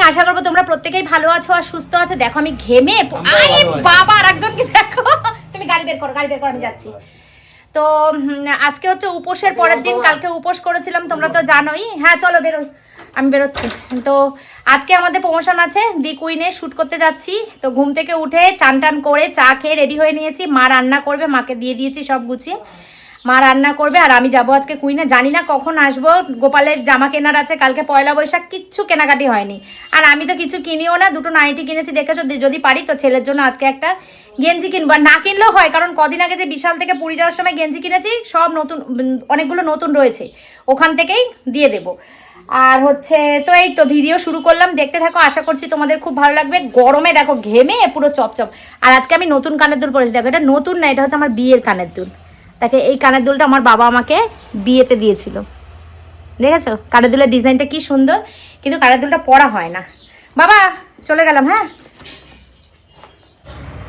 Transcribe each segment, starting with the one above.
আশা করবো তোমরা প্রত্যেকেই ভালো আছো আর সুস্থ আছো। দেখো আমি ঘেমে, আরে বাবা আর একজনকে দেখো, তুমি গাড়ি বের করো আমি যাচ্ছি। তো আজকে হচ্ছে উপোসের পরের দিন, কালকে উপোস করেছিলাম তোমরা তো জানোই। হ্যাঁ চলো বেরোই, আমি বেরোচ্ছি। তো আজকে আমাদের প্রমোশন আছে, দি কুইনে শ্যুট করতে যাচ্ছি। তো ঘুম থেকে উঠে চান টান করে চা খেয়ে রেডি হয়ে নিয়েছি। মা রান্না করবে, মাকে দিয়ে দিয়েছি সব গুছিয়ে, মা রান্না করবে আর আমি যাবো আজকে কুইনে। জানি না কখন আসবো, গোপালের জামা কেনার আছে, কালকে পয়লা বৈশাখ, কিচ্ছু কেনাকাটি হয়নি। আর আমি তো কিছু কিনিও না, দুটো নাইটি কিনেছি দেখেছো, যদি পারি তো ছেলের জন্য আজকে একটা গেঞ্জি কিনবো। আর না কিনলেও হয়, কারণ কদিন আগে যে বিশাল থেকে পুরী যাওয়ার সময় গেঞ্জি কিনেছি, সব নতুন, অনেকগুলো নতুন রয়েছে, ওখান থেকেই দিয়ে দেবো। আর হচ্ছে তো এই তো ভিডিও শুরু করলাম, দেখতে থাকো, আশা করছি তোমাদের খুব ভালো লাগবে। গরমে দেখো ঘেমে পুরো চপচপ। আর আজকে আমি নতুন কানের দুল পরেছি, দেখো এটা নতুন না, এটা হচ্ছে আমার বিয়ের কানের দুল। তাকে এই কানের দুলটা আমার বাবা আমাকে বিয়েতে দিয়েছিল, দেখেছো কানের দুলের ডিজাইনটা কি সুন্দর, কিন্তু কানের দুলটা পরা হয় না। বাবা চলে গেলাম, হ্যাঁ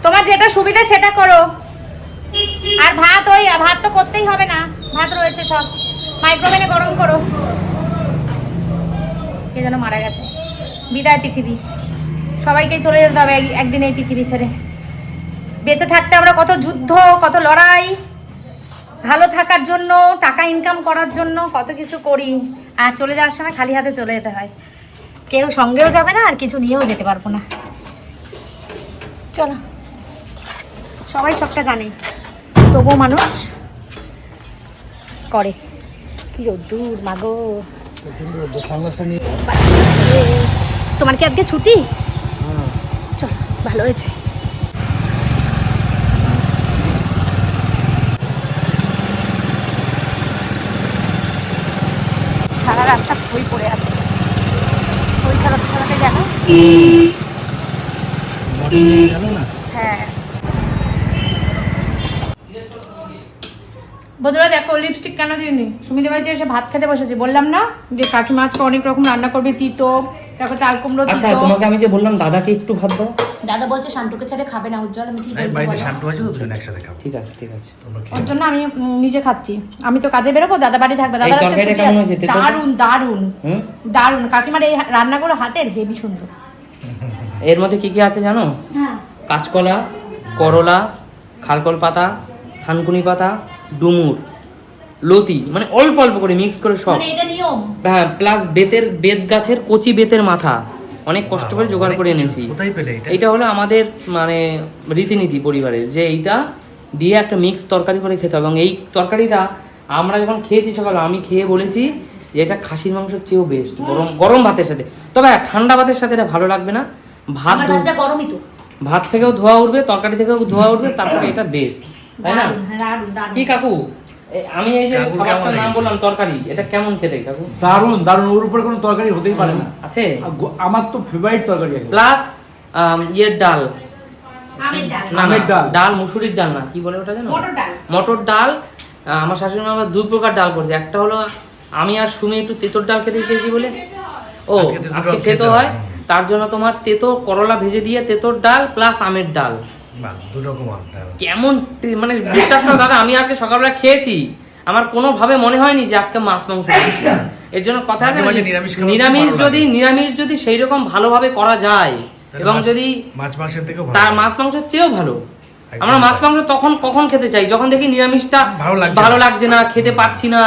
তোমার যেটা সুবিধা সেটা করো। আর ভাত, ওই ভাত তো করতেই হবে না, ভাত রয়েছে সব, মাইক্রোওভেনে গরম করো। কে যেন মারা গেছে, বিদায় পৃথিবী, সবাইকে চলে যেতে হবে একদিন এই পৃথিবী ছেড়ে। বেঁচে থাকতে আমরা কত যুদ্ধ, কত লড়াই, ভালো থাকার জন্য, টাকা ইনকাম করার জন্য কত কিছু করি, আর চলে যাওয়ার সময় খালি হাতে চলে যেতে হয়। কেউ সঙ্গেও যাবে না, আর কিছু নিয়েও যেতে পারবো না। চলো, সবাই সবটা জানে, তবুও মানুষ করে। কি রোদ্দুর মাগো, তোমার কি আজকে ছুটি? চলো ভালো হয়েছে। সারা রাস্তা খই পড়ে আছে, খই ছাড়াতে ছাড়াতে গেল। হ্যাঁ বন্ধুরা দেখো, লিপস্টিক কেন দিইনি, সুমিদের বাড়িতে এসে ভাত খেতে বসেছি, বললাম না যে কাকিমা আজকে অনেক রকম রান্না করবে, তিতো, তারপর চাল কুমড়ো তিতো। আচ্ছা তোমাকে আমি যে বললাম দাদাকে একটু ভাত দাও। দাদা বলছে শান্টুকে ছেড়ে খাবে না উজ্জ্বল, আমি কি বলবো বাড়িতে বলো? শান্ত আছে তো, দুজন একসাথে খাবো। ঠিক আছে ঠিক আছে। ওর জন্য আমি নিজে খাচ্ছি, আমি তো কাজে বেরোবো, দাদা বাড়ি থাকবে। এই তরকারিটা কেমন হয়েছে? দারুন দারুন দারুন, কাকিমার এই রান্নাগুলো হাতের হেভি সুন্দর। এর মধ্যে কি কি আছে জানো? হ্যাঁ কাঁচকলা, করলা, খালকল পাতা, থানকুনি পাতা, ডুমুর, লতি, মানে অল্প অল্প করে মিক্স করে সব। মানে এটা নিয়ম। হ্যাঁ, প্লাস বেত গাছের কচি বেতের মাথা, অনেক কষ্ট করে জোগাড় করে এনেছি। কোথায় পেলে এটা? এটা হলো আমাদের মানে রীতিনীতি পরিবারের, যে এইটা দিয়ে একটা মিক্স তরকারি করে খেতে হবে। এবং এই তরকারিটা আমরা যখন খেয়েছি সকালে, আমি খেয়ে বলেছি যে এটা খাসির মাংসের চেয়েও বেস্ট গরম গরম ভাতের সাথে। তবে ঠান্ডা ভাতের সাথে এটা ভালো লাগবে না, গরমই তো, ভাত থেকেও ধোয়া উঠবে, তরকারি থেকেও ধোয়া উঠবে, তারপরে এটা বেস্ট, তাই না? কি কাকু, আমি এই যে খাবারটার নাম বললাম তরকারি, এটা কেমন খেতে কাকু? দারুন দারুন, ওর উপরে কোনো তরকারি হতেই পারে না। আছে আমার তো ফেভারিট তরকারি আছে। প্লাস ইয়ের ডাল, আমের ডাল, ডাল মুসুরির ডাল না, কি বলে ওটা জানো? মটর ডাল। আমার শাশুড়ি মা আবার দুই প্রকার ডাল করছে, একটা হলো আমি আর সুমি একটু তেঁতোর ডাল খেতে চেয়েছি বলে, ও আজকে খেতে হয়, তার জন্য তোমার তেঁতো করলা ভেজে দিয়ে তেঁতোর ডাল প্লাস আমের ডাল। কেমন মানে বিশ্বাস করো দাদা, আমি আজকে সকালবেলা খেয়েছি, আমার কোনোভাবে মনে হয়নি যে আজকে মাছ মাংস। এর জন্য কথা আছে, নিরামিষ যদি সেই রকম ভালোভাবে করা যায়, এবং যদি মাছ মাংসের চেয়েও ভালো। আমরা মাছ মাংস তখন কখন খেতে চাই, যখন দেখি নিরামিষটা ভালো লাগছে না, খেতে পাচ্ছি না,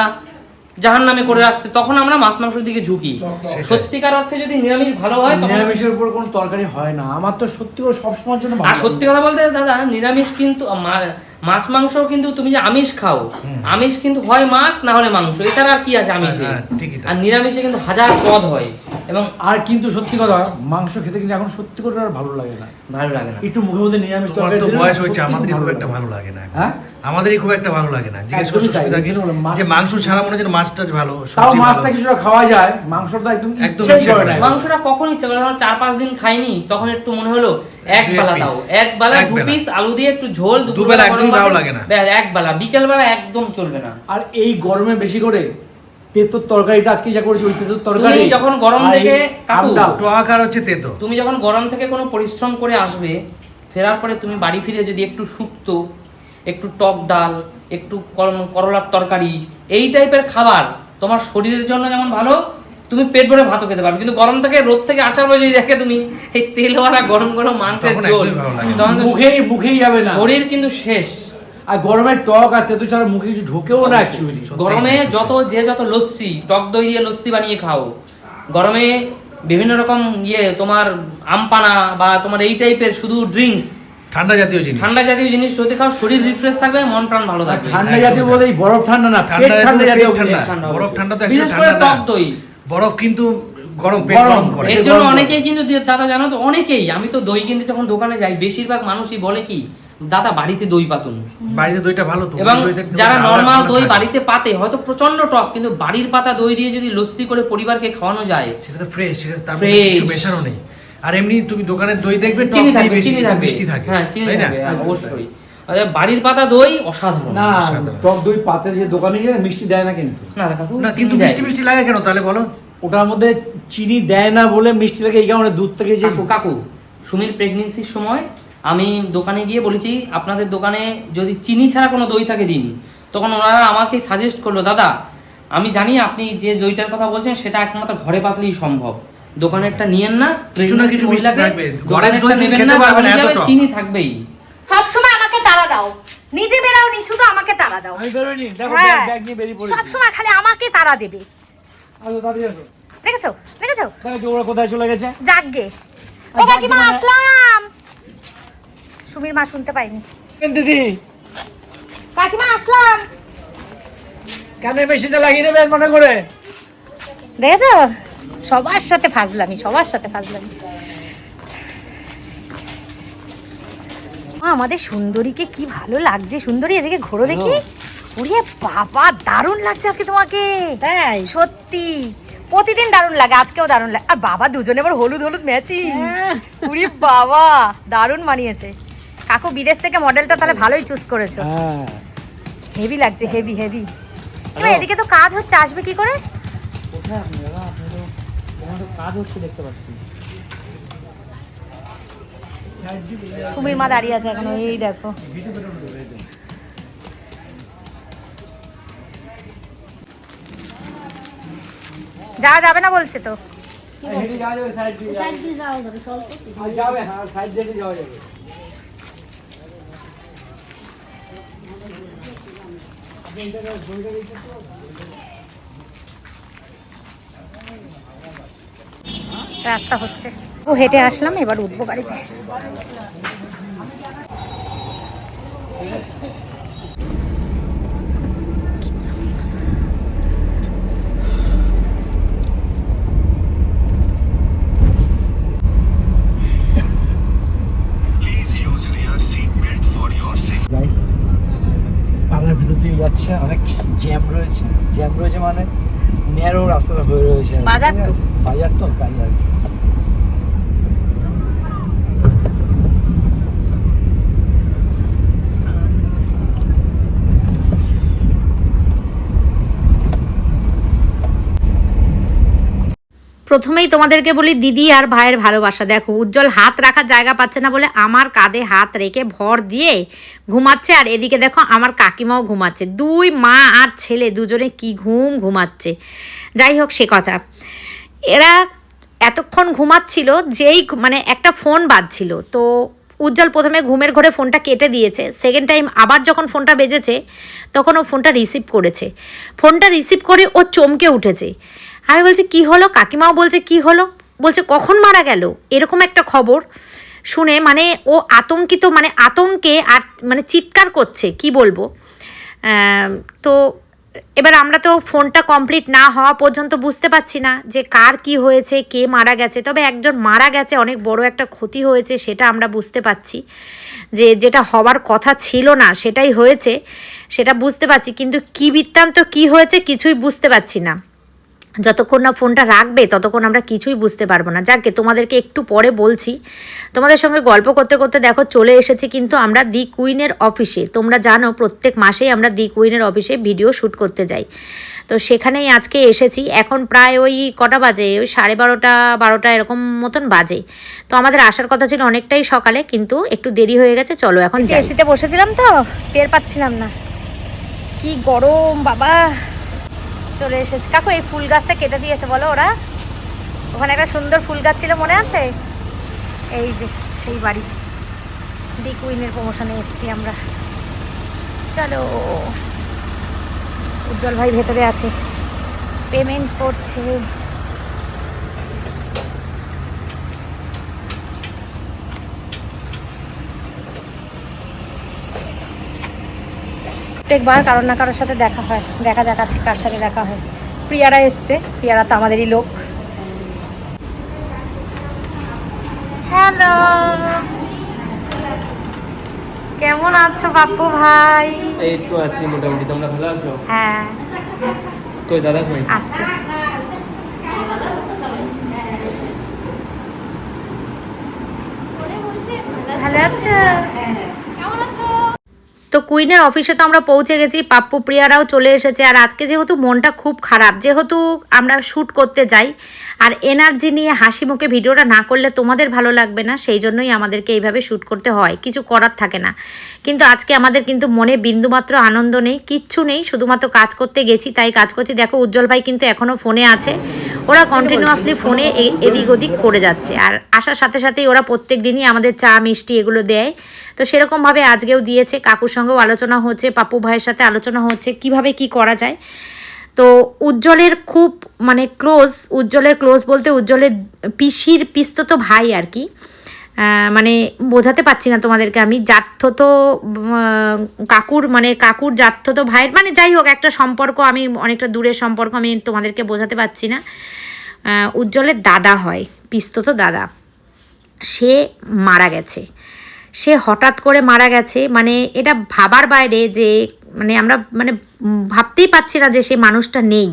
জাহান্নামে করে রাখছে, তখন আমরা মাছ মাংসের দিকে ঝুঁকি। সত্যিকার অর্থে যদি নিরামিষ ভালো হয়, নিরামিষের উপর কোনো তরকারি হয় না। আমার তো সত্যি করে সবসময়ের জন্য আর সত্যি কথা বলতে দাদা, নিরামিষ কিন্তু মাছ মাংস কিন্তু তুমি যে আমিষ খাও, আমিষ কিন্তু হয় মাছ না হলে মাংস, এছাড়া আর কি আছে আমিষে? আর নিরামিষে কিন্তু হাজার পদ হয়। এবং আর কিন্তু সত্যি কথা, মাংস খেতে কিন্তু এখন সত্যি করে আর ভালো লাগে না, ভালো লাগে না। একটু মুখে মধ্যে নিরামিষ তরকারি তো বয়স হয়েছে, আমাদেরই খুব একটা ভালো লাগে না। হ্যাঁ, আমাদেরই খুব একটা ভালো লাগে না। জিজ্ঞেস করছো যে মাংস ছাড়া মনে হয় মাছটা ভালো, তাও মাছটা কিছুটা খাওয়া যায়, মাংসটা একদম ইচ্ছে করে না। মাংসটা কখন ইচ্ছে করে, যখন 4-5 দিন খাইনি তখন একটু মনে হলো এক বেলা দাও, এক বেলা 2 পিস আলু দিয়ে একটু ঝোল, দুবেলা একদম ভালো লাগে না, এক বেলা, বিকেল বেলা একদম চলবে না। আর এই গরমে বেশি করে তেঁতোর তরকারিটা আজকে যা করেছি, ওই তেঁতোর তরকারি তুমি যখন গরম থেকে টক আর হচ্ছে তেঁতো, তুমি যখন গরম থেকে কোনো পরিশ্রম করে আসবে, ফেরার পরে তুমি বাড়ি ফিরে যদি একটু শুক্তো, একটু টক ডাল, একটু করলার তরকারি, এই টাইপের খাবার তোমার শরীরের জন্য যেমন ভালো, তুমি পেট ভরে ভাতও খেতে পারবে। কিন্তু গরম থেকে রোদ থেকে আসার পর যদি দেখে তুমি এই তেলওয়ালা গরম গরম মাংসের তখন ঝোল, একদমই ভালো লাগে না। তখন তো মুখেই যাবে না, শরীর কিন্তু শেষ। আর গরমের টক আর তেতো ছাড়া মুখে কিছু ঢোকেও না অ্যাকচুয়ালি। গরমে যত লস্যি, টক দই দিয়ে লস্যি বানিয়ে খাও, গরমে বিভিন্ন রকম তোমার আমপানা বা তোমার এই টাইপের শুধু ড্রিঙ্কস, ঠান্ডা জাতীয় জিনিস যদি খাও শরীর রিফ্রেশ থাকবে, মন প্রাণ ভালো থাকবে। ঠান্ডা জাতীয় বলতে বরফ ঠান্ডা না, পেট ঠান্ডা জাতীয়। বরফ ঠান্ডা তো বিশেষ করে টক দই, বরফ কিন্তু পেট গরম করে। এর জন্য অনেকেই কিন্তু দাদা জানো তো, অনেকেই, আমি তো দই কিনতে যখন দোকানে যাই বেশিরভাগ মানুষই বলে কি দাদা বাড়িতে দই পাতুন। বাড়িতে দইটা ভালো তো। এবং যারা নরমাল দই বাড়িতে পাতে হয়তো প্রচন্ড টক, কিন্তু বাড়ির পাতা দই দিয়ে যদি লস্যি করে পরিবারকে খাওয়ানো যায়, সেটা তো ফ্রেশ, সেটা তার মধ্যে কিছু মেশানো নেই। আর এমনি তুমি দোকানের দই দেখবে চিনি থাকবে, মিষ্টি থাকে। হ্যাঁ চিনি থাকবে অবশ্যই। বাড়ির পাতা দই অসাধারণ। না টক দই পাতে যে দোকানে গিয়ে মিষ্টি দেয় না কিন্তু। না কিন্তু মিষ্টি লাগে কেন তাহলে বলো? ওটার মধ্যে চিনি দেয় না বলে মিষ্টি লাগে, এই কারণে দুধ থেকে যে। কাকু সুমির প্রেগনেন্সির সময় আমি দোকানে গিয়ে বলেছি আপনাদের দোকানে যদি চিনি ছাড়া কোনো দই থাকে দিন, তখন ওনারা আমাকে সাজেস্ট করলো দাদা আমি জানি আপনি যে দইটার কথা বলছেন সেটা একমাত্র ঘরে পাতলেই সম্ভব, দোকানেরটা নিয়েন না, কিছু না কিছু মিষ্টি থাকবে, দোকানেরটা নেবেন না, চিনি থাকবেই। সবসময় আমাকে তাড়া দাও, নিজে বেরাওনি, শুধু আমাকে তাড়া দাও। আমি বেরোইনি, দেখো ব্যাগ নিয়ে বেরিয়ে পড়েছি। সবসময় খালি আমাকে তাড়া দেবে। আসো তাড়াতাড়ি আসো। দেখেছো দেখো ওরা কোথায় চলে গেছে। যাকগে ও কাকিমা আসলাম। সুমির মা শুনতে পাইনি। দিদি কাকিমা আসলাম। কেন মেশিনটা লাগিয়ে নেবেন মনে করে? দেখেছো সবার সাথে ফাজলামি, সবার সাথে ফাজলামি। আমাদের সুন্দরীকে কি ভালো লাগছে। সুন্দরী এদিকে ঘোরো দেখি। ওরে বাবা দারুণ লাগছে আজকে তোমাকে। তাই সত্যি প্রতিদিন দারুণ লাগে, আজকেও দারুণ লাগে। আর বাবা দুজনে আবার হলুদ হলুদ ম্যাচিং। ওরে বাবা দারুণ মানিয়েছে। কাকু বিদেশ থেকে মডেলটা তাহলে ভালোই চুজ করেছো। হেভি লাগছে, হেভি হেভি। এবার এদিকে তো কাজ হচ্ছে, আসবে কি করে? কাজ হচ্ছে দেখতে পাচ্ছি। সুমির মা দাঁড়িয়ে আছে এখন, এই দেখো। যাওয়া যাবে না বলছে তো। রাস্তা হচ্ছে, ও হেঁটে আসলাম, এবার উঠবো গাড়িতে। বাংলার ভিতর দিয়ে যাচ্ছে, অনেক জ্যাম রয়েছে মানে ন্যারো রাস্তাটা হয়ে রয়েছে। বাজার তো তাই আর কি। প্রথমেই তোমাদেরকে বলি দিদি আর ভাইয়ের ভালোবাসা দেখো। উজ্জ্বল হাত রাখার জায়গা পাচ্ছে না বলে আমার কাঁধে হাত রেখে ভর দিয়ে ঘুমাচ্ছে, আর এদিকে দেখো আমার কাকিমাও ঘুমাচ্ছে। দুই মা আর ছেলে দুজনে কি ঘুমাচ্ছে। যাই হোক সে কথা, এরা এতক্ষণ ঘুমাচ্ছিল, যেই মানে একটা ফোন বাজছিল, তো উজ্জ্বল প্রথমে ঘুমের ঘরে ফোনটা কেটে দিয়েছে। সেকেন্ড টাইম আবার যখন ফোনটা বেজেছে তখন ও ফোনটা রিসিভ করেছে। ফোনটা রিসিভ করে ও চমকে উঠেছে। আমি বলছি কি হলো? কাকিমাও বলছে কি হলো? বলছে কখন মারা গেল, এরকম একটা খবর শুনে মানে ও আতঙ্কিত, মানে আতঙ্কে আর মানে চিৎকার করছে, কি বলবো। তো এবার আমরা তো ফোনটা কমপ্লিট না হওয়া পর্যন্ত বুঝতে পারছি না যে কার কি হয়েছে, কে মারা গেছে। তবে একজন মারা গেছে, অনেক বড় একটা ক্ষতি হয়েছে সেটা আমরা বুঝতে পারছি, যে যেটা হওয়ার কথা ছিল না সেটাই হয়েছে, সেটা বুঝতে পারছি। কিন্তু কী বৃত্তান্ত কী হয়েছে কিছুই বুঝতে পারছি না। যতক্ষণ না ফোনটা রাখবে ততক্ষণ আমরা কিছুই বুঝতে পারবো না। যাকে তোমাদেরকে একটু পরে বলছি। তোমাদের সঙ্গে গল্প করতে করতে দেখো চলে এসেছি কিন্তু আমরা দি কুইনের অফিসে। তোমরা জানো প্রত্যেক মাসেই আমরা দি কুইনের অফিসে ভিডিও শ্যুট করতে যাই, তো সেখানেই আজকে এসেছি। এখন প্রায় ওই কটা বাজে, ওই 12:30 এরকম মতন বাজে। তো আমাদের আসার কথা ছিল অনেকটাই সকালে, কিন্তু একটু দেরি হয়ে গেছে। চলো এখন এসিতে বসেছিলাম তো টের পাচ্ছিলাম না, কি গরম বাবা। চলে এসেছে। কাকু এই ফুল গাছটা কেটে দিয়েছে বলো ওরা? ওখানে একটা সুন্দর ফুল গাছ ছিল মনে আছে? এই যে সেই বাড়ি। ডি কুইনের প্রমোশনে এসেছি আমরা। চলো, উজ্জ্বল ভাই ভেতরে আছে, পেমেন্ট করছে। প্রত্যেকবার কারোর না কারোর সাথে দেখা হয়, দেখা যাক আজকে কার সাথে দেখা হয়। প্রিয়ারা এসছে, প্রিয়ারা তো আমাদেরই লোক। হ্যালো, কেমন আছো বাপ্পু ভাই? এই তো আছি মোটামুটি, তোমরা ভালো আছো? হ্যাঁ, কই দাদা কই? আসছে। ভালো আছো? তো কুইনের অফিসে তো আমরা পৌঁছে গেছি, পাপ্পু প্রিয়ারাও চলে এসেছে। আর আজকে যেহেতু মনটা খুব খারাপ, যেহেতু আমরা শ্যুট করতে যাই আর এনার্জি নিয়ে হাসি মুখে ভিডিওটা না করলে তোমাদের ভালো লাগবে না, সেই জন্যই আমাদেরকে এইভাবে শ্যুট করতে হয়, কিছু করার থাকে না। কিন্তু আজকে আমাদের কিন্তু মনে বিন্দুমাত্র আনন্দ নেই, কিচ্ছু নেই, শুধুমাত্র কাজ করতে গেছি তাই কাজ করছি। দেখো উজ্জ্বল ভাই কিন্তু এখনও ফোনে আছে, ওরা কন্টিনিউয়াসলি ফোনে এদিক ওদিক করে যাচ্ছে। আর আসার সাথে সাথেই ওরা প্রত্যেক দিনই আমাদের চা মিষ্টি এগুলো দেয়, তো সেরকমভাবে আজকেও দিয়েছে। কাকুর সঙ্গেও আলোচনা হচ্ছে, পাপ্পু ভাইয়ের সাথে আলোচনা হচ্ছে কিভাবে কি করা যায়। তো উজ্জ্বলের খুব মানে উজ্জ্বলের ক্লোজ বলতে উজ্জ্বলের পিসির পিস্তত ভাই আর কি, মানে বোঝাতে পারছি না তোমাদেরকে আমি। জাততো কাকুর জাততো ভাইয়ের মানে যাই হোক একটা সম্পর্ক, আমি অনেকটা দূরের সম্পর্ক, আমি তোমাদেরকে বোঝাতে পারছি না। উজ্জ্বলের দাদা হয়, পিস্তত দাদা, সে মারা গেছে। সে হঠাৎ করে মারা গেছে, মানে এটা ভাবার বাইরে, যে মানে আমরা মানে ভাবতেই পারছি না যে সেই মানুষটা নেই।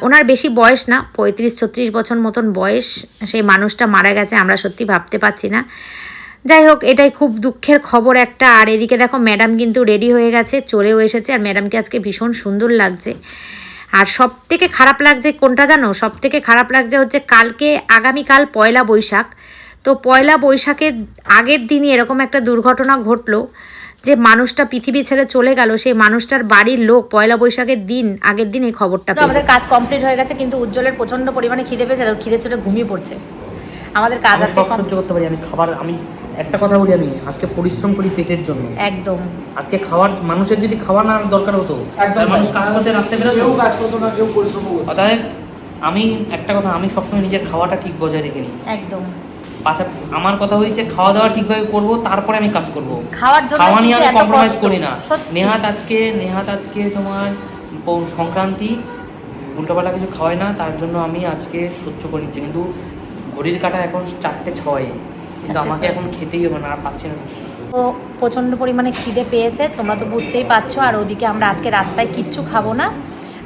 ওনার বেশি বয়স না, 35-36 বছর মতন বয়স, সেই মানুষটা মারা গেছে, আমরা সত্যি ভাবতে পারছি না। যাই হোক, এটাই খুব দুঃখের খবর একটা। আর এদিকে দেখো ম্যাডাম কিন্তু রেডি হয়ে গেছে, চলেও এসেছে, আর ম্যাডামকে আজকে ভীষণ সুন্দর লাগছে। আর সব থেকে খারাপ লাগছে কোনটা জানো? সব থেকে খারাপ লাগছে হচ্ছে আগামীকাল পয়লা বৈশাখ। তো পয়লা বৈশাখের আগের দিনই এরকম একটা দুর্ঘটনা ঘটলো, যে মানুষটা পৃথিবী ছেড়ে চলে গেল, সেই মানুষটার বাড়ির লোক পয়লা বৈশাখের আগের দিন এই খবরটা পেল। আমাদের কাজ কমপ্লিট হয়ে গেছে, কিন্তু উজ্জ্বলের প্রচন্ড পরিমাণে খিদে পেয়েছে, খিদে চোটে ঘুমিয়ে পড়ছে। আমাদের কাজ আজকে সহ্য করতে পারি আমি খাবার। আমি একটা কথা বলি, আমি আজকে পরিশ্রম করি পেটের জন্য, একদম। আজকে খাওয়ার মানুষের যদি খাওয়ার না দরকার হতো, মানুষ কাজ করতে রাখতে পেরে কেউ কাজ করতো না, কেউ পরিশ্রম করতো। অতএব আমি একটা কথা, আমি সবসময় নিজের খাওয়াটা ঠিক বজায় রেখে নিই। একদম। আমার কথা হয়েছে খাওয়া দাওয়া ঠিকভাবে করব, তারপরে আমি কাজ করব। খাওয়া নিয়ে আমি কম্প্রোমাইজ করি না। নেহাত আজকে তোমার সংক্রান্তি, উল্টোপাল্টা কিছু খাওয়াই না, তার জন্য আমি আজকে সহ্য করে নিচ্ছি। কিন্তু ঘড়ির কাঁটা এখন 4:06, কিন্তু আমাকে এখন খেতেই হবে না, আর পাচ্ছি না। তো প্রচণ্ড পরিমাণে খিদে পেয়েছে, তোমরা তো বুঝতেই পারছো। আর ওদিকে আমরা আজকে রাস্তায় কিচ্ছু খাবো না,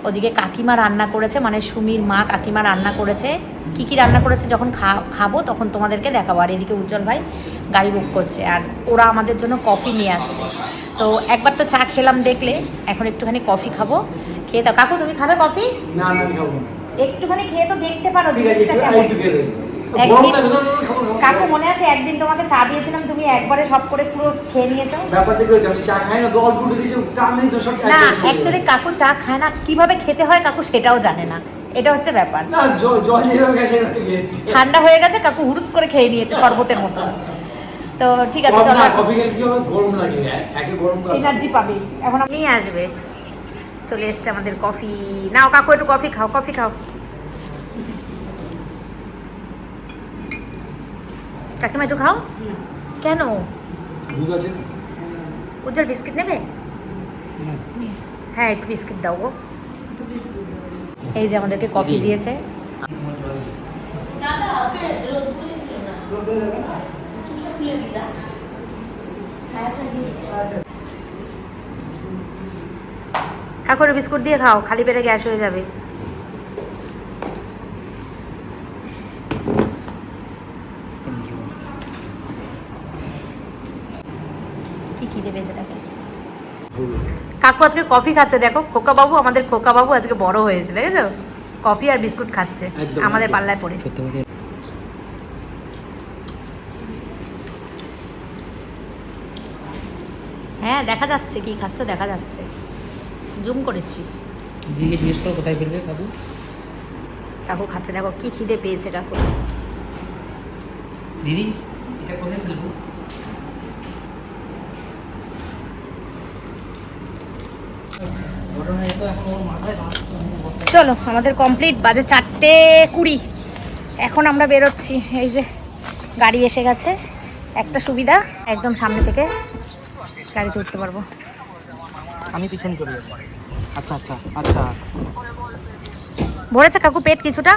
ওদিকে কাকিমা রান্না করেছে, মানে সুমির মা কাকিমা রান্না করেছে। কী কী রান্না করেছে যখন খাবো তখন তোমাদেরকে দেখাবো। আর এদিকে উজ্জ্বল ভাই গাড়ি বুক করছে, আর ওরা আমাদের জন্য কফি নিয়ে আসছে। তো একবার তো চা খেলাম দেখলে, এখন একটুখানি কফি খাবো। খেয়ে দাও। কাকু তুমি খাবে কফি? না না খাবো না। একটুখানি খেয়ে তো দেখতে পারো ঠিক আছে, জিনিসটা কেমন। একটু খেয়ে দেবো। একদিন কাকু মনে আছে একদিন তোমাকে চা দিয়েছিলাম, তুমি একবারে সব করে পুরো খেয়ে নিয়েছো। ব্যাপারটা কি হচ্ছে, আমি চা খাই না, তো অল্প উঠে দিয়েছি, টানলেই তো সব না, অ্যাকচুয়ালি কাকু চা খায় না, কিভাবে খেতে হয় কাকু সেটাও জানে না, এটা হচ্ছে ব্যাপার। না, জল যেভাবে গেছে সেভাবে খেয়েছি। ঠান্ডা হয়ে গেছে, কাকু হুড়ুট করে খেয়ে নিয়েছে শরবতের মতো। তো ঠিক আছে, চলো। কফি খেলে কি হবে, গরম লাগে, একে গরম এনার্জি পাবে এখন। নিয়ে আসবে, চলে এসছে আমাদের কফি। নাও কাকু একটু কফি খাও, কফি খাও। কাকিমা একটু খাও। কেন? দুধ আছে? উজ্জ্বল বিস্কিট নেবে? হ্যাঁ একটু বিস্কিট দাও গো। এই যে আমাদেরকে কফি দিয়েছে। কাকুর বিস্কুট দিয়ে খাও, খালি পেটে গ্যাস হয়ে যাবে। কি খিদে পেয়েছে দেখো। কাকু আজকে কফি খাচ্ছে, দেখো খোকা বাবু, আমাদের খোকা বাবু আজকে বড় হয়েছে, দেখেছো? কফি আর বিস্কুট খাচ্ছে আমাদের পাল্লায় পড়ে। হ্যাঁ দেখা যাচ্ছে কি খাচ্ছ, দেখা যাচ্ছে, জুম করেছি। দিদিকে জিজ্ঞেস করো কোথায় ফেলবে কাকু। কাকু খাচ্ছে, দেখো কি খিদে পেয়েছে কাকু। দিদি এটা কোথায় ফেলবো? চলো আমাদের কমপ্লিট, বাজে 4:20। এখন আমরা বেরোচ্ছি। এই যে গাড়ি এসে গেছে, একটা সুবিধা একদম সামনে থেকে গাড়িতে উঠতে পারবো। আমি পিছন চলে যাবো। আচ্ছা আচ্ছা আচ্ছা, ভরেছে কাকু পেট কিছুটা,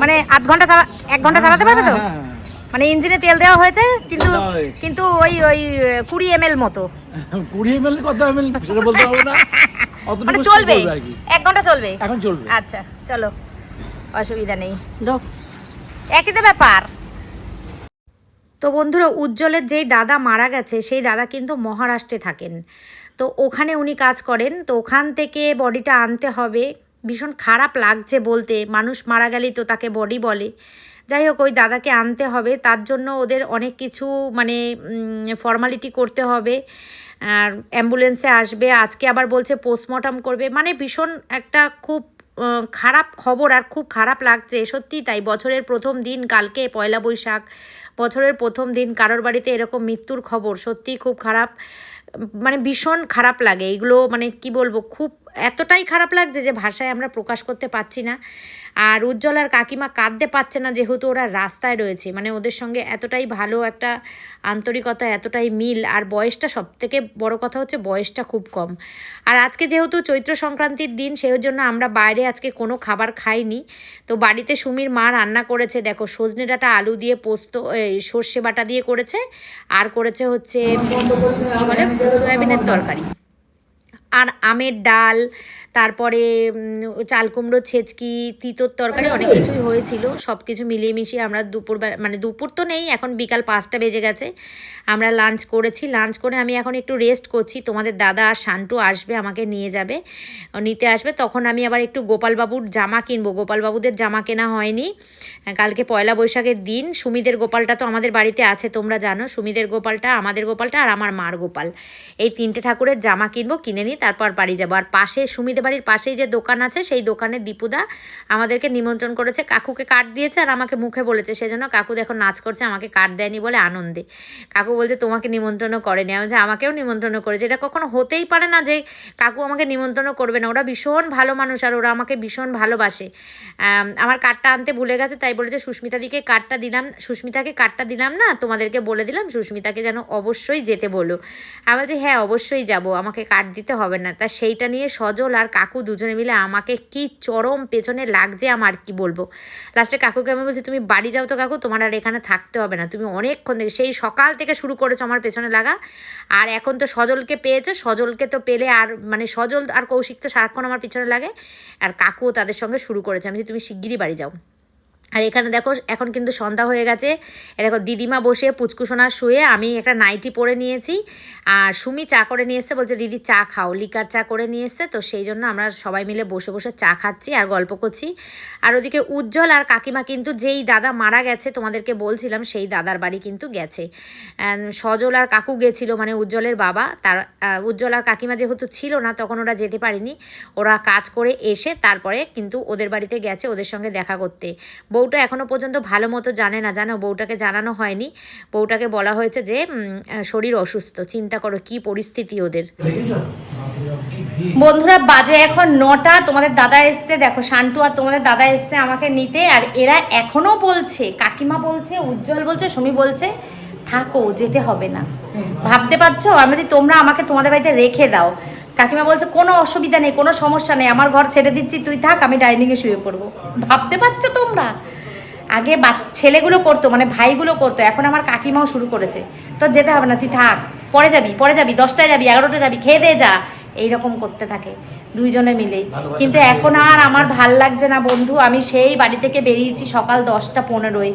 মানে আধ ঘন্টা 1 ঘন্টা চালাতে পারবে তো? মানে ইঞ্জিনে তেল দেওয়া হয়েছে কিন্তু কিন্তু ওই 20 ml মতো। 20 ml কত ml সেটা বলতে পারবো না, মানে চলবে 1 ঘন্টা চলবে এখন চলবে। আচ্ছা চলো, অসুবিধা নেই, একই তো ব্যাপার। তো বন্ধুরা, উজ্জ্বলের যেই দাদা মারা গেছে সেই দাদা কিন্তু মহারাষ্ট্রে থাকেন, তো ওখানে উনি কাজ করেন। তো ওখান থেকে বডিটা আনতে হবে। ভীষণ খারাপ লাগছে বলতে, মানুষ মারা গেলেই তো তাকে বডি বলে। যাই হোক, ওই দাদাকে আনতে হবে, তার জন্য ওদের অনেক কিছু মানে ফর্মালিটি করতে হবে। আর অ্যাম্বুলেন্সে আসবে, আজকে আবার বলছে পোস্টমর্টম করবে। মানে ভীষণ একটা খুব খারাপ খবর, আর খুব খারাপ লাগছে সত্যি তাই। বছরের প্রথম দিন, কালকে পয়লা বৈশাখ, বছরের প্রথম দিন কারোর বাড়িতে এরকম মৃত্যুর খবর সত্যিই খুব খারাপ, মানে ভীষণ খারাপ লাগে এগুলো। মানে কি বলবো, খুব এতটাই খারাপ লাগছে যে ভাষায় আমরা প্রকাশ করতে পারছি না। আর উজ্জ্বল আর কাকিমা কাঁদতে পারছে না যেহেতু ওরা রাস্তায় রয়েছে। মানে ওদের সঙ্গে এতটাই ভালো একটা আন্তরিকতা, এতটাই মিল। আর বয়সটা, সবথেকে বড় কথা হচ্ছে বয়সটা খুব কম। আর আজকে যেহেতু চৈত্র সংক্রান্তির দিন, সেই জন্য আমরা বাইরে আজকে কোনো খাবার খাইনি। তো বাড়িতে সুমির মা রান্না করেছে, দেখো সজনে ডাঁটা আলু দিয়ে পোস্ত, সর্ষে বাটা দিয়ে করেছে, আর করেছে হচ্ছে কী বলে সয়াবিনের তরকারি, আর আমের ডাল, তারপরে চাল কুমড়ো ছেচকি, তিতোর তরকারি, অনেক কিছুই হয়েছিল। সব কিছু মিলিয়ে মিশিয়ে আমরা মানে দুপুর তো নেই, এখন বিকাল 5টা বেজে গেছে, আমরা লাঞ্চ করেছি। লাঞ্চ করে আমি এখন একটু রেস্ট করছি। তোমাদের দাদা আর শান্টু আসবে, আমাকে নিয়ে যাবে, নিতে আসবে। তখন আমি আবার একটু গোপালবাবুর জামা কিনবো। গোপালবাবুদের জামা কেনা হয়নি, কালকে পয়লা বৈশাখের দিন। সুমিদের গোপালটা তো আমাদের বাড়িতে আছে, তোমরা জানো। সুমিদের গোপালটা, আমাদের গোপালটা, আর আমার মার গোপাল, এই 3টে ঠাকুরের জামা কিনবো, কিনে নিই তারপর বাড়ি যাবো। আর পাশে সুমিদের বাড়ির পাশেই যে দোকান আছে, সেই দোকানে দীপুদা আমাদেরকে নিমন্ত্রণ করেছে, কাকুকে কার্ড দিয়েছে আর আমাকে মুখে বলেছে, সেজন্য কাকু দেখো নাচ করছে, আমাকে কার্ড দেয়নি বলে আনন্দে। কাকু বলছে তোমাকে নিমন্ত্রণও করেনি, আমি বলছি আমাকেও নিমন্ত্রণ করেছে। এটা কখনো হতেই পারে না যে কাকু আমাকে নিমন্ত্রণ করবে না, ওরা ভীষণ ভালো মানুষ আর ওরা আমাকে ভীষণ ভালোবাসে। আমার কার্ডটা আনতে ভুলে গেছে, তাই বলেছে সুস্মিতাদিকে কার্ডটা দিলাম, সুস্মিতাকে কার্ডটা দিলাম না, তোমাদেরকে বলে দিলাম সুস্মিতাকে যেন অবশ্যই যেতে বলো। আমি বলছি হ্যাঁ অবশ্যই যাব, আমাকে কার্ড দিতে হবে না। তা সেইটা নিয়ে সজল আর কাকু দুজনে মিলে আমাকে কি চরম পেছনে লাগছে আমার কি বলবো। লাস্টে কাকুকে আমি বলছি তুমি বাড়ি যাও তো কাকু, তোমার আর এখানে থাকতে হবে না, তুমি অনেকক্ষণ থেকে সেই সকাল থেকে শুরু করেছো আমার পেছনে লাগা। আর এখন তো সজলকে পেয়েছো, সজলকে তো পেলে আর মানে সজল আর কৌশিক তো সারাক্ষণ আমার পিছনে লাগে, আর কাকুও তাদের সঙ্গে শুরু করেছে। আমি তুমি শিগগিরই বাড়ি যাও। আর এখানে দেখো এখন কিন্তু সন্ধ্যা হয়ে গেছে, দেখো দিদিমা বসে পুচকুসোনা শুয়ে, আমি একটা নাইটি পরে নিয়েছি, আর সুমি চা করে নিয়ে এসছে, বলছে দিদি চা খাও, লিকার চা করে নিয়ে এসছে। তো সেই জন্য আমরা সবাই মিলে বসে বসে চা খাচ্ছি আর গল্প করছি। আর ওদিকে উজ্জ্বল আর কাকিমা কিন্তু যেই দাদা মারা গেছে তোমাদেরকে বলছিলাম, সেই দাদার বাড়ি কিন্তু গেছে। সজল আর কাকু গেছিল, মানে উজ্জ্বলের বাবা, তার উজ্জ্বল আর কাকিমা যেহেতু ছিল না তখন ওরা যেতে পারেনি, ওরা কাজ করে এসে তারপরে কিন্তু ওদের বাড়িতে গেছে ওদের সঙ্গে দেখা করতে। বউটা এখনও পর্যন্ত ভালো মতো জানে না, জানো, বউটাকে জানানো হয়নি। বউটাকে বলা হয়েছে যে শরীর অসুস্থ। চিন্তা করো কি পরিস্থিতি ওদের। বন্ধুরা বাজে এখন 9টা, তোমাদের দাদা এসছে, দেখো শান্টু আর তোমাদের দাদা এসছে আমাকে নিতে। আর এরা এখনও বলছে, কাকিমা বলছে, উজ্জ্বল বলছে, সুমি বলছে থাকো, যেতে হবে না। ভাবতে পারছো? আমি বলছি তোমরা আমাকে তোমাদের বাড়িতে রেখে দাও। কাকিমা বলছে কোনো অসুবিধা নেই, কোনো সমস্যা নেই, আমার ঘর ছেড়ে দিচ্ছি, তুই থাক, আমি ডাইনিংয়ে শুয়ে পড়বো। ভাবতে পারছো তোমরা? আগে ছেলেগুলো করতো, মানে ভাইগুলো করতো, এখন আমার কাকিমাও শুরু করেছে। তো যেতে হবে না, তুই থাক, পরে যাবি 10টায় যাবি, 11টায় যাবি, খেয়ে দে যা, এইরকম করতে থাকে দুইজনে মিলেই। কিন্তু এখন আর আমার ভাল লাগছে না বন্ধু, আমি সেই বাড়ি থেকে বেরিয়েছি সকাল 10টা 15,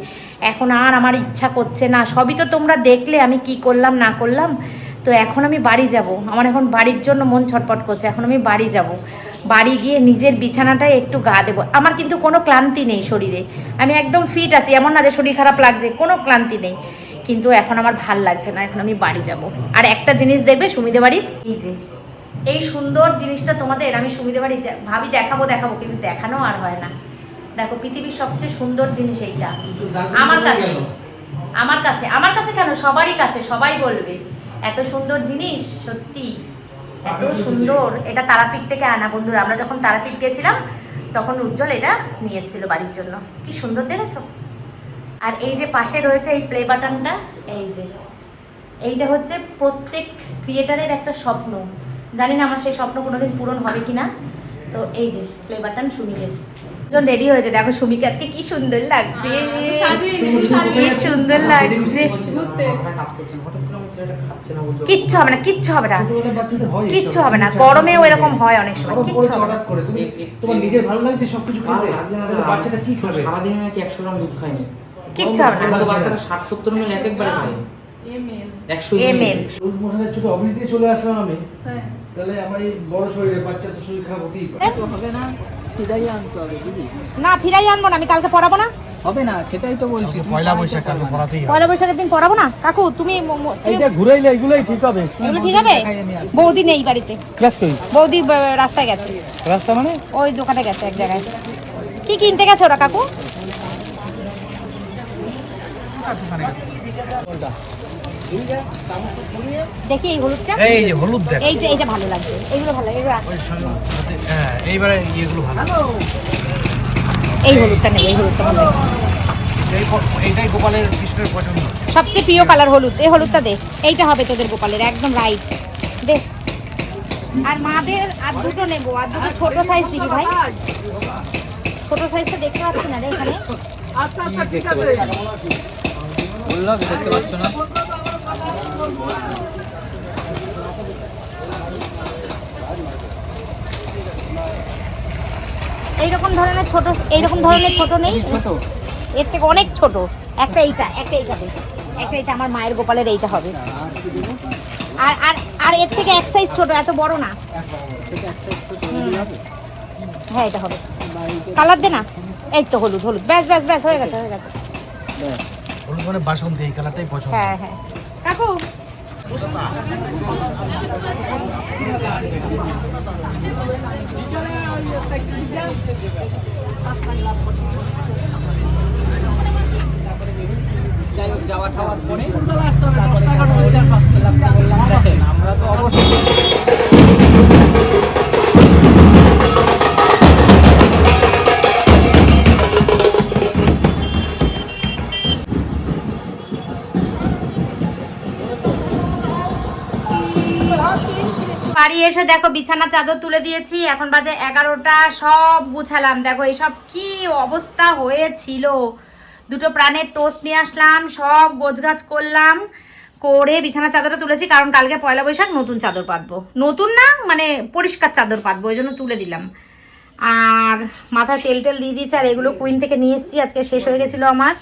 এখন আর আমার ইচ্ছা করছে না। সবই তো তোমরা দেখলে আমি কি করলাম না করলাম। তো এখন আমি বাড়ি যাব, আমার এখন বাড়ির জন্য মন ছটপট করছে। এখন আমি বাড়ি যাব, বাড়ি গিয়ে নিজের বিছানাটায় একটু গা দেবো। আমার কিন্তু কোনো ক্লান্তি নেই শরীরে, আমি একদম ফিট আছি, এমন না যে শরীর খারাপ লাগছে, কোনো ক্লান্তি নেই। কিন্তু এখন আমার ভাল লাগছে না, এখন আমি বাড়ি যাব। আর একটা জিনিস দেখবে সুমিদের বাড়ির, এই যে এই সুন্দর জিনিসটা তোমাদের আমি সুমিদের বাড়ি ভাবি দেখাবো কিন্তু দেখানো আর হয় না। দেখো পৃথিবীর সবচেয়ে সুন্দর জিনিস এইটা আমার কাছে কেন সবারই কাছে, সবাই বলবে এত সুন্দর জিনিস, সত্যি এত সুন্দর। এটা তারাপীঠ থেকে আনা বন্ধুরা, আমরা যখন তারাপীঠ গেছিলাম তখন উজ্জ্বল এটা নিয়ে এসেছিল বাড়ির জন্য। কি সুন্দর দেখেছো। আর এই যে পাশে রয়েছে এই প্লে বাটনটা, এই যে এইটা হচ্ছে প্রত্যেক ক্রিয়েটারের একটা স্বপ্ন। জানি না আমার সেই স্বপ্ন কোনোদিন পূরণ হবে কিনা। তো এই যে প্লে বাটন সুমিদের যখন রেডি হয়েছে, দেখো সুমিকে আজকে কি সুন্দর লাগছে, কি সুন্দর লাগছে। কিচ্ছু হবে না, কিচ্ছু হবে না, কিচ্ছু হবে না। গরমেও এরকম হয় অনেক সময়, কিচ্ছু হবে না। তোমার নিজের ভালো লাগছে সবকিছু খেতে, বাচ্চাটা কি খাবে? সারাদিনে নাকি 100 গ্রাম দুধ খায়নি, কিচ্ছু হবে না। বাচ্চারা 60-70 ml একবারে খায়, 100 ml। রোজ মশানের ছোট অফিস দিয়ে চলে আসলাম আমি, তাহলে আমার এই বড় শরীরে বাচ্চা তো শরীর খারাপ হতেই পারে। হবে না, ফিরাই আনতে হবে দিদি। না ফিরাই আনবো না, আমি কালকে পড়াবো না। হবে না, সেটাই তো বলছি। পয়লা বৈশাখ কালকে পড়াতেই হবে। পয়লা বৈশাখের দিন পড়াবো না কাকু, তুমি এইটা ঘুরাইলে এগুলাই ঠিক হবে। এগুলো ঠিক হবে? বৌদি নেই বাড়িতে, ক্লাস কই? বৌদি রাস্তায় গেছে। রাস্তা মানে? ওই দোকানে গেছে এক জায়গায়। কি কিনতে গেছে ওরা কাকু? দেখি এই হলুদটা, এই যে হলুদ দেখ, এইটা ভালো লাগছে, এইগুলো ভালো লাগে, এগুলো রাখ। হ্যাঁ এইবারে এগুলো ভালো। এই হলুদটা নেবো, এই হলুদটা ভালো লাগে। এইটাই গোপালের কৃষ্ণের পছন্দ, সবচেয়ে প্রিয় কালার হলুদ। এই হলুদটা দে, এইটা হবে তোদের গোপালের একদম রাইট। দে। আর মাদের আর দুটো নেবো, আর দুটো ছোট সাইজ দিবি ভাই। ছোট সাইজটা দেখতে পাচ্ছি না রে এখানে। আচ্ছা আচ্ছা ঠিক আছে, বললাম দেখতে পাচ্ছ না। এইরকম ধরনের ছোট নেই, এর থেকে অনেক ছোট। একটা এইটা দে, একটা এইটা আমার মায়ের গোপালের এইটা হবে। আর আর আর এর থেকে এক সাইজ ছোট, এত বড় না। হ্যাঁ এটা হবে। কালার দে না। এই তো হলুদ, ব্যাস হয়ে গেছে। হলুদ মানে বাসন্তী, এই কালারটাই পছন্দ। হ্যাঁ কাকু যাওয়া খাওয়ার পরে আমরা তো অবশ্যই বাড়ি এসে দেখো বিছানা চাদর তুলে দিয়েছি, এখন বাজে 11টা। সব গুছালাম, দেখো এইসব কি অবস্থা হয়েছিল। দুটো প্রাণের টোস্ট নিয়ে আসলাম, সব গোছগাছ করলাম, করে বিছানা চাদরটা তুলেছি। কারণ কালকে পয়লা বৈশাখ, নতুন চাদর পাতবো। নতুন না মানে পরিষ্কার চাদর পাতবো, ওই জন্য তুলে দিলাম। আর মাথায় তেল দিয়ে দিয়েছি। আর এগুলো কুইন থেকে নিয়ে এসেছি, আজকে শেষ হয়ে গেছিলো আমার।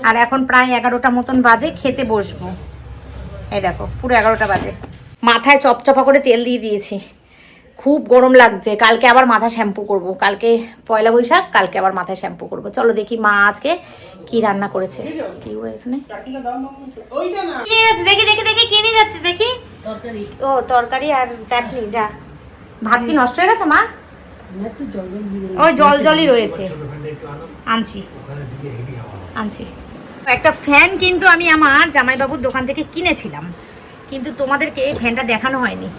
আর এখন প্রায় 11টা মতন বাজে, খেতে বসবো। এই দেখো পুরো 11টা বাজে। মাথায় চপচপা করে তেল দিয়ে দিয়েছি, খুব গরম লাগছে। কালকে আবার মাথা শ্যাম্পু করব, কালকে পয়লা বৈশাখ, কালকে আবার মাথায় শ্যাম্পু করব। চলো দেখি মা আজকে কি রান্না করেছে। কি এখানে দেখি কি নিয়ে যাচ্ছিস দেখি। ও তরকারি আর চাটনি। যা, ভাত কি নষ্ট হয়ে গেছে মা? ওই জলই রয়েছে, আনছি। একটা ফ্যান কিন্তু আমি আমার জামাইবাবুর দোকান থেকে কিনেছিলাম, কিন্তু তোমাদেরকে এই ফ্যানটা দেখানো হয়নি।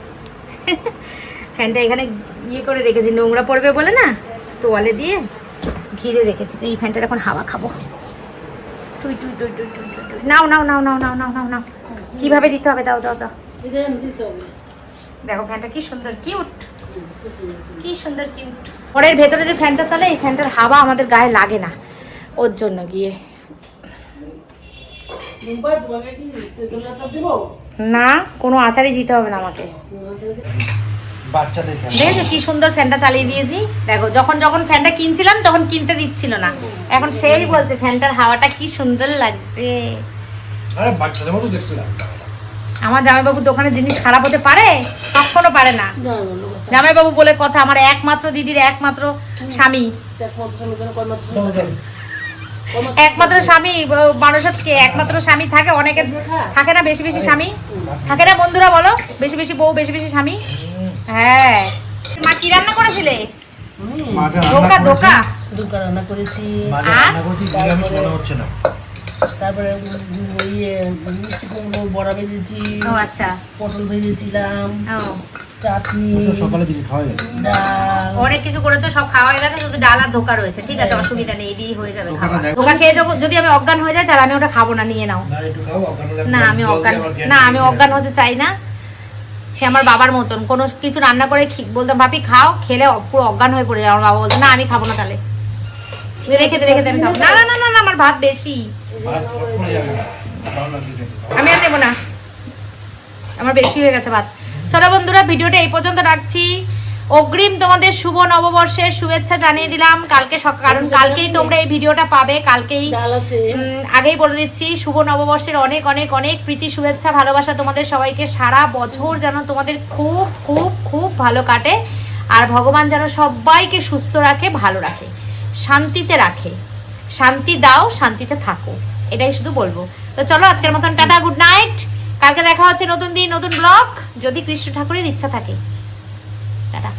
ফ্যানটা এখানে ইয়ে করে রেখেছি, নোংরা পড়বে বলে না, তোয়ালে দিয়ে ঘিরে রেখেছি। তো এই ফ্যানটার এখন হাওয়া খাবো। টুই টুই টুই টুই টুই টুই টুই। নাও নাও নাও নাও নাও নাও নাও নাও। কিভাবে দিতে হবে? দাও দাও দাও। দেখো ফ্যানটা কি সুন্দর কিউট, কি সুন্দর কিউট। ঘরের ভেতরে যে ফ্যানটা চলে, এই ফ্যানটার হাওয়া আমাদের গায়ে লাগে না, ওর জন্য গিয়ে। না কোনো আচারই দিতে হবে না আমাকে। বাচ্চাদের দেখেছো কি সুন্দর ফ্যানটা চালিয়ে দিয়েছি। দেখো যখন ফ্যানটা কিনছিলাম তখন কিনতে দিচ্ছিল না, এখন সেই বলছে ফ্যানটার হাওয়াটা কি সুন্দর লাগছে। আরে বাচ্চাদের মতো দেখতে লাগছে। আমার জামাইবাবুর দোকানে জিনিস খারাপ হতে পারে? কখনো পারে না। জামাইবাবু বলে কথা, আমার একমাত্র দিদির একমাত্র স্বামী, একমাত্র স্বামী মানুষের কে একমাত্র স্বামী থাকে, অনেকের থাকে না বেশি বেশি স্বামী থাকে না। বন্ধুরা বলো, বেশি বেশি বউ, বেশি বেশি স্বামী। হ্যাঁ মা কি রান্না করেছিলে? মাঝে ধোকা ধোকা দুকা রান্না করেছি, মাঝে রান্না করছি, নিরামিষ মনে হচ্ছে না। তারপরে ওই মিষ্টি কুমড়ো বড়া ভেজেছি, ও আচ্ছা পটল ভেজেছিলাম, ও চাটনি, সকালে দিন খাওয়া যায়। ডাল। অনেক কিছু করেছো, সব খাওয়া হয়ে গেছে, শুধু ডাল আর ধোকা রয়েছে। ঠিক আছে, অসুবিধা নেই, এই দিয়েই হয়ে যাবে ধোকাটা খাওয়া। দেখো। ধোকা খেয়ে যদি আমি অজ্ঞান হয়ে যাই তাহলে আমি ওটা খাবো না, নিয়ে নাও। না একটু খাও, অজ্ঞান হলে না আমি জল দিয়ে অজ্ঞান, আবার জ্ঞান না আমি ফিরে অজ্ঞান হতে চাই না। সে আমার বাবার মতন, কোনো কিছু রান্না করে বলতাম ভাবি খাও, খেলে পুরো অজ্ঞান হয়ে পড়ে যায়। আমার বাবা বলতো না আমি খাবো না, তাহলে রেখে দে আমি খাবো না। না না না না আমার ভাত বেশি, ভাত সবসময় যাবে না। ভালো লাগবে খেতে। আমি আর নেবো না, আমার বেশি হয়ে গেছে ভাত। চলো বন্ধুরা, ভিডিওটা এই পর্যন্ত রাখছি। অগ্রিম তোমাদের শুভ নববর্ষের শুভেচ্ছা জানিয়ে দিলাম কালকে কারণ কালকেই তোমরা এই ভিডিওটা পাবে, কালকেই ডাল আছে। আগেই বলে দিচ্ছি শুভ নববর্ষের অনেক অনেক অনেক প্রীতি শুভেচ্ছা ভালোবাসা তোমাদের সবাইকে। সারা বছর যেন তোমাদের খুব খুব খুব ভালো কাটে, আর ভগবান যেন সবাইকে সুস্থ রাখে, ভালো রাখে, শান্তিতে রাখে। শান্তি দাও, শান্তিতে থাকো, এটাই শুধু বলবো। তো চলো আজকের মতন টাটা, গুড নাইট। কালকে দেখা হচ্ছে নতুন দিন নতুন ব্লগ, যদি কৃষ্ণ ঠাকুরের ইচ্ছা থাকে। টাটা।